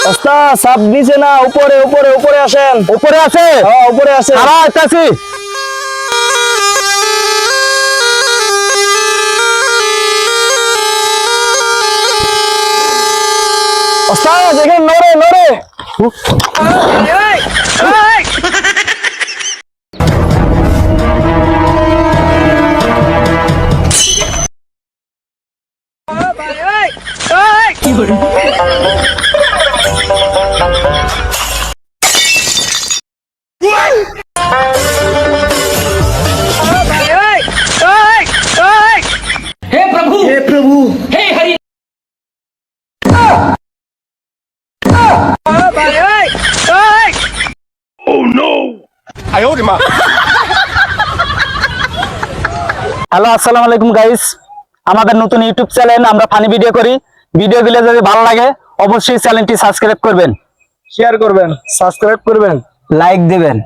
ওস্তাদ সাপ নিচে না, উপরে উপরে উপরে আসেন। উপরে আছে? হ্যাঁ উপরে আছে। আইতাছি। ওস্তাদ দেখেন নড়ে নড়ে। हे प्रभु हे हरि হ্যালো, আসসালামু আলাইকুম গাইস। আমাদের নতুন ইউটিউব চ্যানেল, আমরা ফানি ভিডিও করি। ভিডিওগুলো যদি ভালো লাগে অবশ্যই চ্যানেলটি সাবস্ক্রাইব করবেন, শেয়ার করবেন, সাবস্ক্রাইব করবেন, লাইক দিবেন।